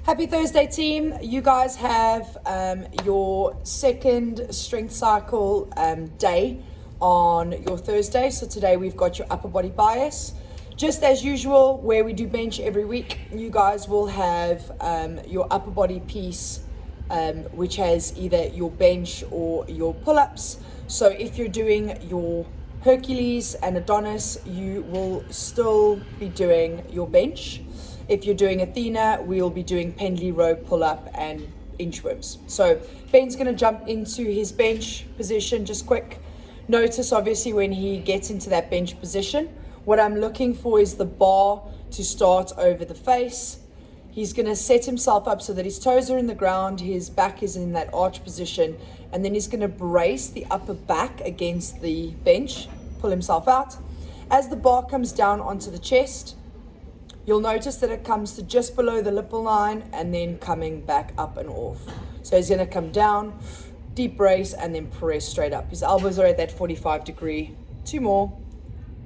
Happy Thursday, team. You guys have your second strength cycle day on your Thursday. So today we've got your upper body bias. Just as usual, where we do bench every week, you guys will have your upper body piece, which has either your bench or your pull-ups. So if you're doing your Hercules and Adonis, you will still be doing your bench. If you're doing Athena, we'll be doing Pendley row pull-up and inchworms. So Ben's going to jump into his bench position just quick. Notice obviously when he gets into that bench position, what I'm looking for is the bar to start over the face. He's going to set himself up so that his toes are in the ground, his back is in that arch position, and then he's going to brace the upper back against the bench, pull himself out. As the bar comes down onto the chest, you'll notice that it comes to just below the nipple line and then coming back up and off. So he's going to come down, deep brace, and then press straight up. His elbows are at that 45 degree. Two more,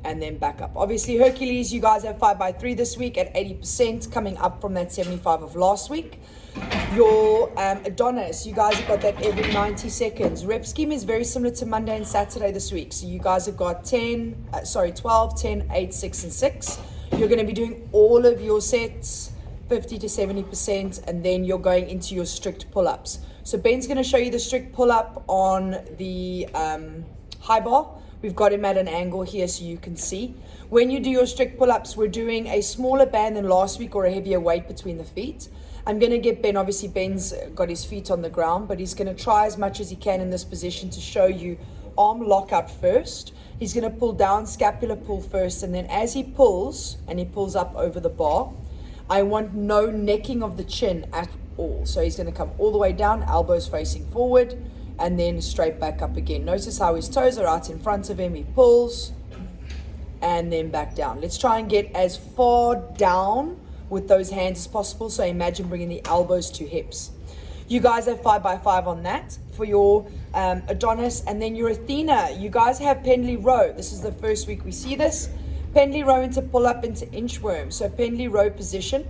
and then back up. Obviously, Hercules, you guys have 5x3 this week at 80%, coming up from that 75 of last week. Your Adonis, you guys have got that every 90 seconds. Rep scheme is very similar to Monday and Saturday this week. So you guys have got 12, 10, 8, 6, and 6. You're going to be doing all of your sets, 50 to 70%, and then you're going into your strict pull-ups. So Ben's going to show you the strict pull-up on the high bar. We've got him at an angle here so you can see. When you do your strict pull-ups, we're doing a smaller band than last week or a heavier weight between the feet. I'm going to get Ben, obviously Ben's got his feet on the ground, but he's going to try as much as he can in this position to show you arm lockout first. He's going to pull down, scapular pull first, and then as he pulls, and he pulls up over the bar, I want no necking of the chin at all. So he's going to come all the way down, elbows facing forward, and then straight back up again. Notice how his toes are out in front of him. He pulls, and then back down. Let's try and get as far down with those hands as possible. So imagine bringing the elbows to hips. You guys have 5x5 on that for your Adonis, and then your Athena. You guys have Pendley row. This is the first week we see this. Pendley row into pull-up into inchworm. So Pendley row position,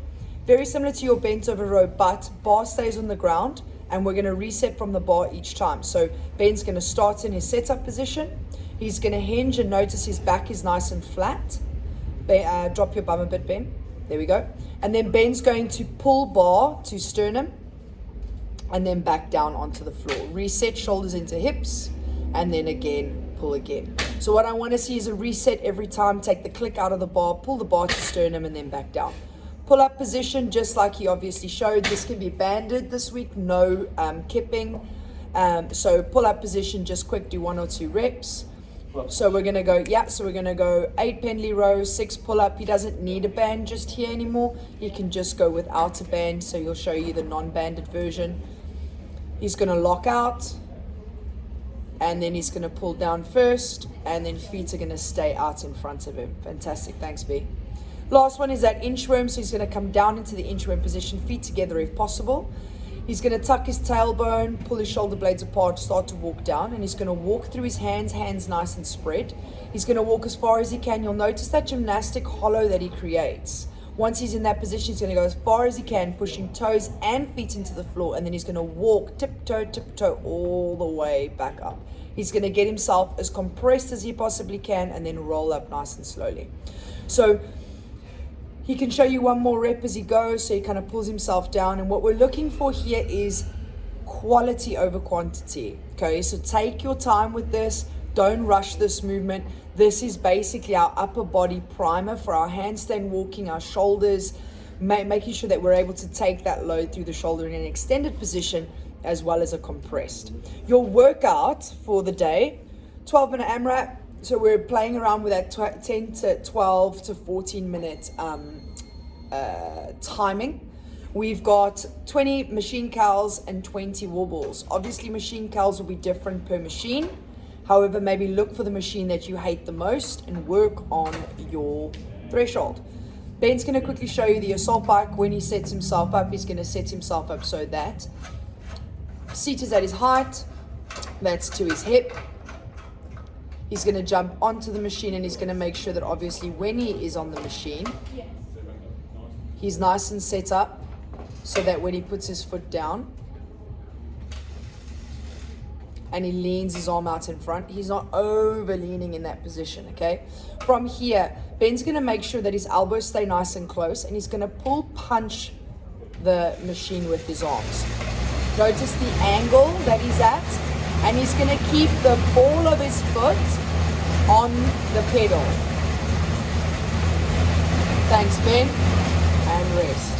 very similar to your bent over row, but bar stays on the ground, and we're going to reset from the bar each time. So Ben's going to start in his setup position. He's going to hinge, and notice his back is nice and flat. Drop your bum a bit, Ben. There we go. And then Ben's going to pull bar to sternum, and then back down onto the floor. Reset, shoulders into hips, and then again, pull again. So what I want to see is a reset every time. Take the click out of the bar, pull the bar to sternum, and then back down. Pull up position, just like he obviously showed. This can be banded this week, no kipping. So pull up position, just quick, do 1 or 2 reps. So we're going to go, so we're going to go 8 Pendley rows, 6 pull up. He doesn't need a band just here anymore. He can just go without a band. So he'll show you the non-banded version. He's going to lock out, and then he's going to pull down first, and then feet are going to stay out in front of him. Fantastic. Thanks, B. Last one is that inchworm. So he's going to come down into the inchworm position, feet together if possible. He's going to tuck his tailbone, pull his shoulder blades apart, start to walk down, and he's going to walk through his hands nice and spread. He's going to walk as far as he can. You'll notice that gymnastic hollow that he creates. Once he's in that position, he's going to go as far as he can, pushing toes and feet into the floor, and then he's going to walk tiptoe all the way back up. He's going to get himself as compressed as he possibly can, and then roll up nice and slowly. So he can show you one more rep as he goes, so he kind of pulls himself down, and what we're looking for here is quality over quantity. Okay, so take your time with this. Don't rush this movement. This is basically our upper body primer for our handstand walking, our shoulders, making sure that we're able to take that load through the shoulder in an extended position as well as a compressed. Your workout for the day, 12-minute AMRAP. So we're playing around with that 10 to 12 to 14 minute timing. We've got 20 Machine Kcals and 20 wobbles. Obviously, Machine Kcals will be different per machine. However, maybe look for the machine that you hate the most and work on your threshold. Ben's going to quickly show you the assault bike. When he sets himself up, he's going to set himself up so that seat is at his height, that's to his hip. He's going to jump onto the machine, and he's going to make sure that obviously when he is on the machine, he's nice and set up. so that when he puts his foot down and he leans his arm out in front, he's not over leaning in that position, okay? From here, Ben's gonna make sure that his elbows stay nice and close, and he's gonna pull punch the machine with his arms. Notice the angle that he's at, and he's gonna keep the ball of his foot on the pedal. Thanks, Ben, and rest.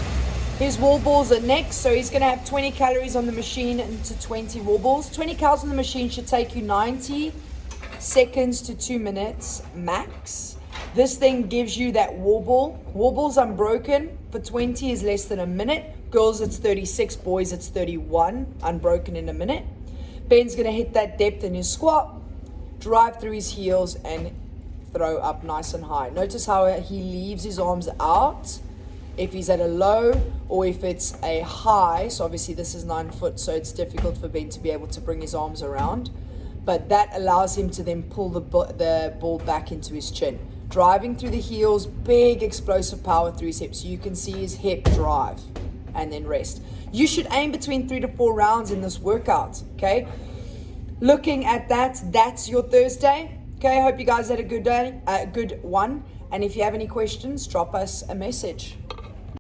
His wall balls are next, so he's going to have 20 calories on the machine into 20 wall balls. 20 calories on the machine should take you 90 seconds to 2 minutes max. This thing gives you that wall ball. Wall balls unbroken for 20 is less than a minute. Girls, it's 36. Boys, it's 31. Unbroken in a minute. Ben's going to hit that depth in his squat, drive through his heels, and throw up nice and high. Notice how he leaves his arms out if he's at a low or if it's a high. So obviously this is 9 foot, so it's difficult for Ben to be able to bring his arms around, but that allows him to then pull the ball back into his chin, driving through the heels, big explosive power through his hips. So you can see his hip drive and then rest. You should aim between 3 to 4 rounds in this workout, okay? Looking at that, that's your Thursday. Okay, I hope you guys had a good day, a good one. And if you have any questions, drop us a message.